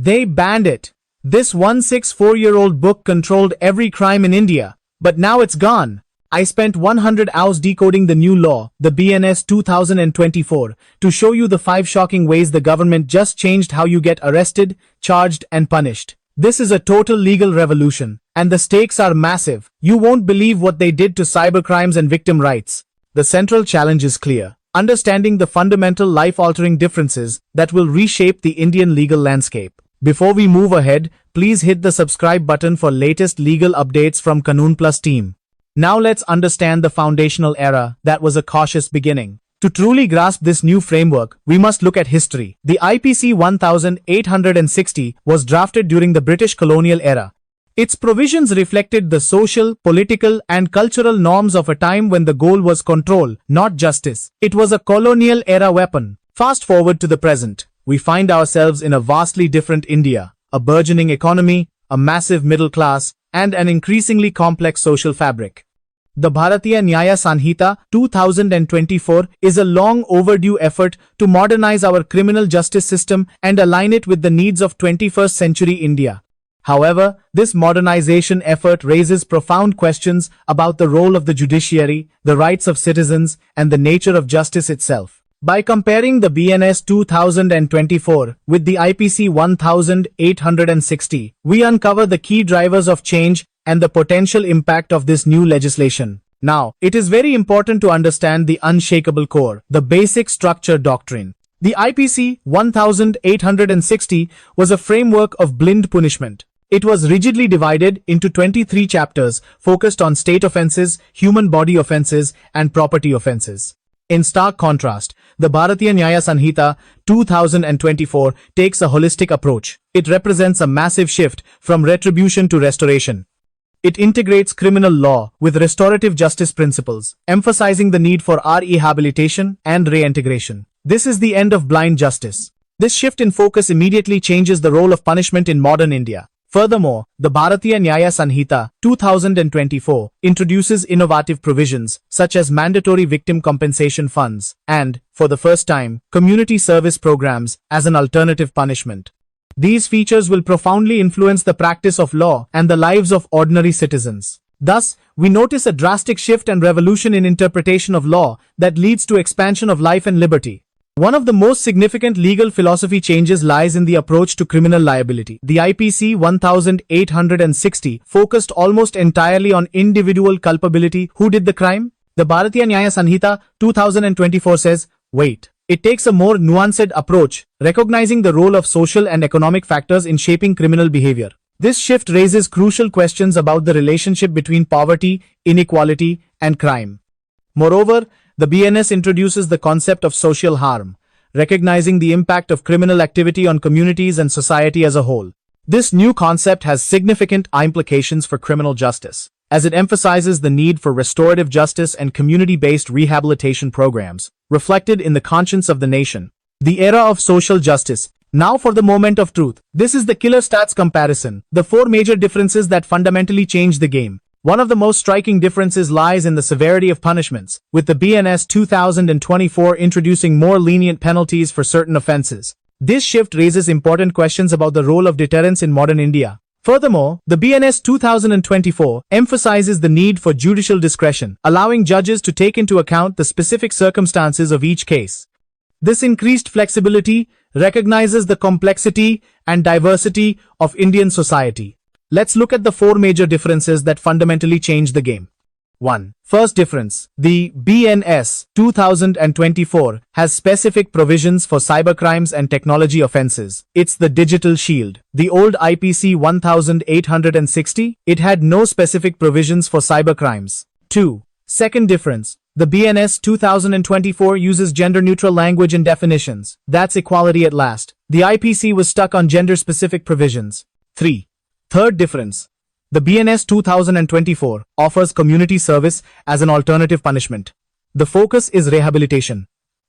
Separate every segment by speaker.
Speaker 1: They banned it. This 164-year-old book controlled every crime in India, but now it's gone. I spent 100 hours decoding the new law, the BNS 2024, to show you the 5 shocking ways the government just changed how you get arrested, charged, and punished. This is a total legal revolution, and the stakes are massive. You won't believe what they did to cybercrimes and victim rights. The central challenge is clear: understanding the fundamental life-altering differences that will reshape the Indian legal landscape. Before we move ahead, please hit the subscribe button for latest legal updates from KanoonPlus team. Now let's understand the foundational era that was a cautious beginning. To truly grasp this new framework, we must look at history. The IPC 1860 was drafted during the British colonial era. Its provisions reflected the social, political, and cultural norms of a time when the goal was control, not justice. It was a colonial era weapon. Fast forward to the present. We find ourselves in a vastly different India, a burgeoning economy, a massive middle class, and an increasingly complex social fabric. The Bharatiya Nyaya Sanhita 2024 is a long overdue effort to modernize our criminal justice system and align it with the needs of 21st century India. However, this modernization effort raises profound questions about the role of the judiciary, the rights of citizens, and the nature of justice itself. By comparing the BNS 2024 with the IPC 1860, we uncover the key drivers of change and the potential impact of this new legislation. Now, it is very important to understand the unshakable core, the basic structure doctrine. The IPC 1860 was a framework of blind punishment. It was rigidly divided into 23 chapters focused on state offenses, human body offenses, and property offenses. In stark contrast, the Bharatiya Nyaya Sanhita 2024 takes a holistic approach. It represents a massive shift from retribution to restoration. It integrates criminal law with restorative justice principles, emphasizing the need for rehabilitation and reintegration. This is the end of blind justice. This shift in focus immediately changes the role of punishment in modern India. Furthermore, the Bharatiya Nyaya Sanhita 2024 introduces innovative provisions such as mandatory victim compensation funds and, for the first time, community service programs as an alternative punishment. These features will profoundly influence the practice of law and the lives of ordinary citizens. Thus, we notice a drastic shift and revolution in interpretation of law that leads to expansion of life and liberty. One of the most significant legal philosophy changes lies in the approach to criminal liability. The IPC 1860 focused almost entirely on individual culpability. Who did the crime? The Bharatiya Nyaya Sanhita 2024 says, wait. It takes a more nuanced approach, recognizing the role of social and economic factors in shaping criminal behavior. This shift raises crucial questions about the relationship between poverty, inequality, and crime. Moreover, the BNS introduces the concept of social harm, recognizing the impact of criminal activity on communities and society as a whole. This new concept has significant implications for criminal justice, as it emphasizes the need for restorative justice and community-based rehabilitation programs, reflected in the conscience of the nation. The era of social justice. Now for the moment of truth. This is the killer stats comparison, the 4 major differences that fundamentally change the game. One of the most striking differences lies in the severity of punishments, with the BNS 2024 introducing more lenient penalties for certain offenses. This shift raises important questions about the role of deterrence in modern India. Furthermore, the BNS 2024 emphasizes the need for judicial discretion, allowing judges to take into account the specific circumstances of each case. This increased flexibility recognizes the complexity and diversity of Indian society. Let's look at the 4 major differences that fundamentally change the game. 1. First difference. The BNS 2024 has specific provisions for cybercrimes and technology offenses. It's the digital shield. The old IPC 1860, it had no specific provisions for cybercrimes. 2. Second difference. The BNS 2024 uses gender-neutral language and definitions. That's equality at last. The IPC was stuck on gender-specific provisions. 3. Third difference. The BNS 2024 offers community service as an alternative punishment. The focus is rehabilitation.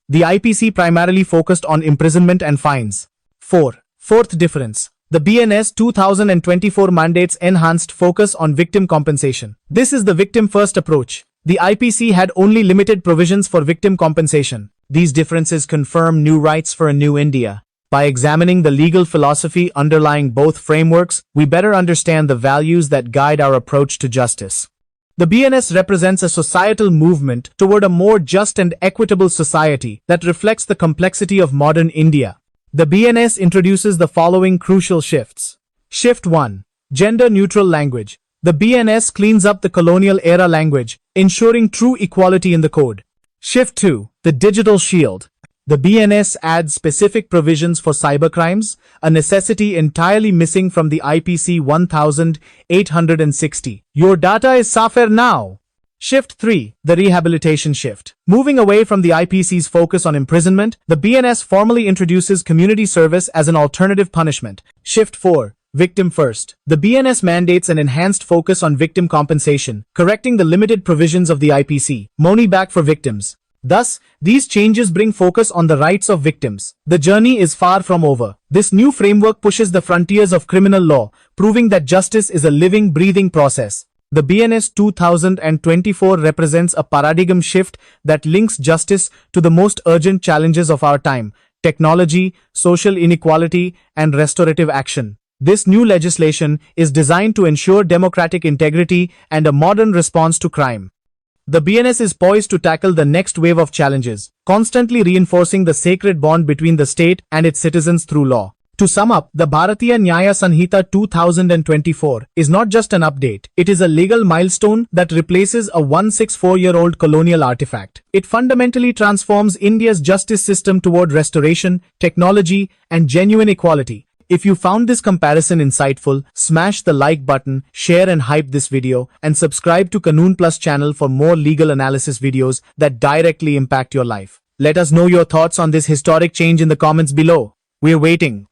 Speaker 1: The IPC primarily focused on imprisonment and fines. 4. Fourth difference. The BNS 2024 mandates enhanced focus on victim compensation. This is the victim-first approach. The IPC had only limited provisions for victim compensation. These differences confirm new rights for a new India. By examining the legal philosophy underlying both frameworks, we better understand the values that guide our approach to justice. The BNS represents a societal movement toward a more just and equitable society that reflects the complexity of modern India. The BNS introduces the following crucial shifts. Shift 1. Gender-neutral language. The BNS cleans up the colonial-era language, ensuring true equality in the code. Shift 2. The digital shield. The BNS adds specific provisions for cybercrimes, a necessity entirely missing from the IPC 1860. Your data is safer now. Shift 3. The rehabilitation shift. Moving away from the IPC's focus on imprisonment, the BNS formally introduces community service as an alternative punishment. Shift 4. Victim first. The BNS mandates an enhanced focus on victim compensation, correcting the limited provisions of the IPC. Money back for victims. Thus, these changes bring focus on the rights of victims. The journey is far from over. This new framework pushes the frontiers of criminal law, proving that justice is a living, breathing process. The BNS 2024 represents a paradigm shift that links justice to the most urgent challenges of our time: technology, social inequality, and restorative action. This new legislation is designed to ensure democratic integrity and a modern response to crime. The BNS is poised to tackle the next wave of challenges, constantly reinforcing the sacred bond between the state and its citizens through law. To sum up, the Bharatiya Nyaya Sanhita 2024 is not just an update, it is a legal milestone that replaces a 164-year-old colonial artifact. It fundamentally transforms India's justice system toward restoration, technology, and genuine equality. If you found this comparison insightful, smash the like button, share and hype this video, and subscribe to KanoonPlus channel for more legal analysis videos that directly impact your life. Let us know your thoughts on this historic change in the comments below. We're waiting.